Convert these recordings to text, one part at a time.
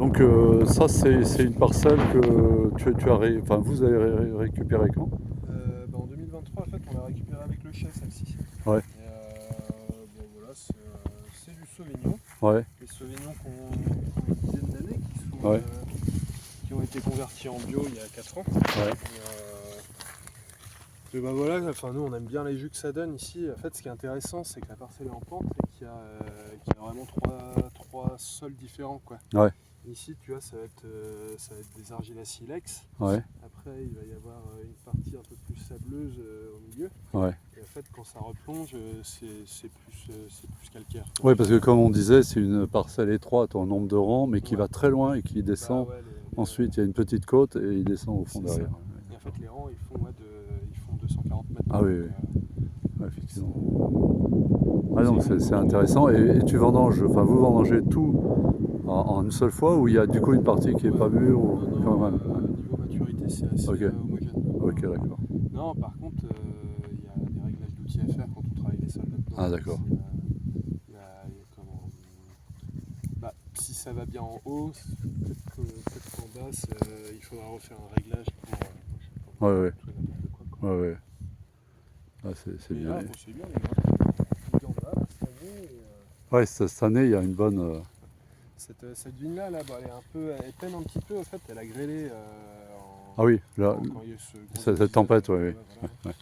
Donc ça, c'est une parcelle que tu as enfin, vous avez récupérée quand? En 2023, en fait, on l'a récupéré avec le chai, celle-ci. Ouais, Bon, voilà, c'est du Sauvignon. ouais, Les Sauvignons qui ont une dizaine d'années, ouais, qui ont été convertis en bio il y a 4 ans. ouais, Et bah voilà, enfin, nous on aime bien les jus que ça donne ici. En fait, ce qui est intéressant, c'est que la parcelle est en pente et qu'il y a vraiment trois sols différents, quoi. ouais, Ici, tu vois, ça va être des argiles à silex. ouais, Après, il va y avoir une partie un peu plus sableuse au milieu. ouais. Et en fait, quand ça replonge, c'est plus calcaire, quoi. Oui, parce que comme on disait, c'est une parcelle étroite en nombre de rangs, mais qui Ouais. va très loin et qui Bah descend. ouais, Ensuite, il y a une petite côte et il descend au fond c'est ça. derrière. Et en fait, les rangs, ils font 240 mètres. Ah oui, Donc, oui, ouais, effectivement. Ah c'est donc c'est intéressant. Et tu vendanges, enfin vous vendangez tout en une seule fois ou il y a du coup une partie qui est ouais. pas mûre ou Non, quand non, même? niveau maturité, c'est assez Ok, homogène. ok, d'accord. Non, par contre, il y a des réglages d'outils à faire quand on travaille les sols là-dedans. Ah d'accord. Il y a comment, si ça va bien en haut, peut-être qu'en basse, il faudra refaire un réglage je sais pas, Ouais, ouais, tout et n'importe quoi. ouais, ouais. Ah, c'est Mais bien. là, bon, c'est bien, les viandes là, cette année. Ouais, cette année, il y a une bonne. Cette vigne-là, elle peine un petit peu, en fait, elle a grêlé Ah oui, là, quand il y a eu ce gros cette tempête, épisode. ouais, Voilà. ouais.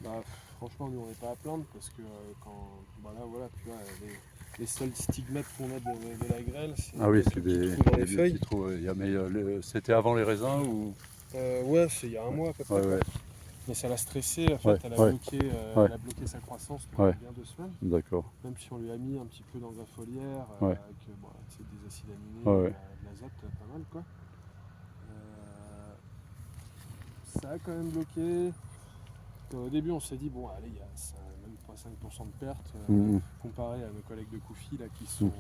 Bah, franchement, nous, on n'est pas à plaindre parce que là, voilà, tu vois, les seuls stigmates qu'on a de la grêle, c'est Ah oui, quelques c'est petits trous dans les des feuilles. petits trous. Ouais. Mais c'était avant les raisins ou? Ouais, c'est il y a un mois à peu près, Ouais, quoi. ouais, Mais ça l'a stressé, en ouais, fait, ouais, ouais, elle a bloqué sa croissance pendant ouais, bien 2 semaines. d'accord. Même si on lui a mis un petit peu dans un foliaire Ouais, avec tu sais, des acides aminés, ouais, ouais, de l'azote, pas mal, quoi. Euh, Ça a quand même bloqué. Au début, on s'est dit, bon, allez, il y a même pas 5% de perte, Mhm, comparé à nos collègues de Koufi là, mhm.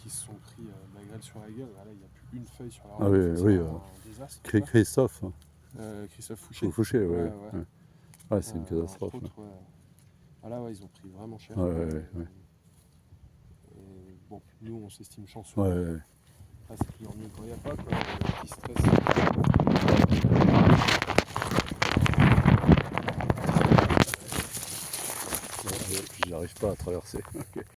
qui se sont pris de la grêle sur la gueule. Là, il n'y a plus une feuille sur la Ah rame, oui, enfin, c'est oui. vraiment un désastre, quoi. Christophe, hein. Christophe Fouché. Fouché, Ouais, ouais, ouais. ouais. Ouais, c'est une Entre catastrophe. autres, ouais. Ah là, ouais, ils ont pris vraiment cher, Ouais, quoi. ouais, ouais, Et bon, nous, on s'estime chanceux. ouais, ouais. Ah, c'est toujours mieux quand il n'y a pas, quoi. Le petit stress. J'arrive pas à traverser. Ok.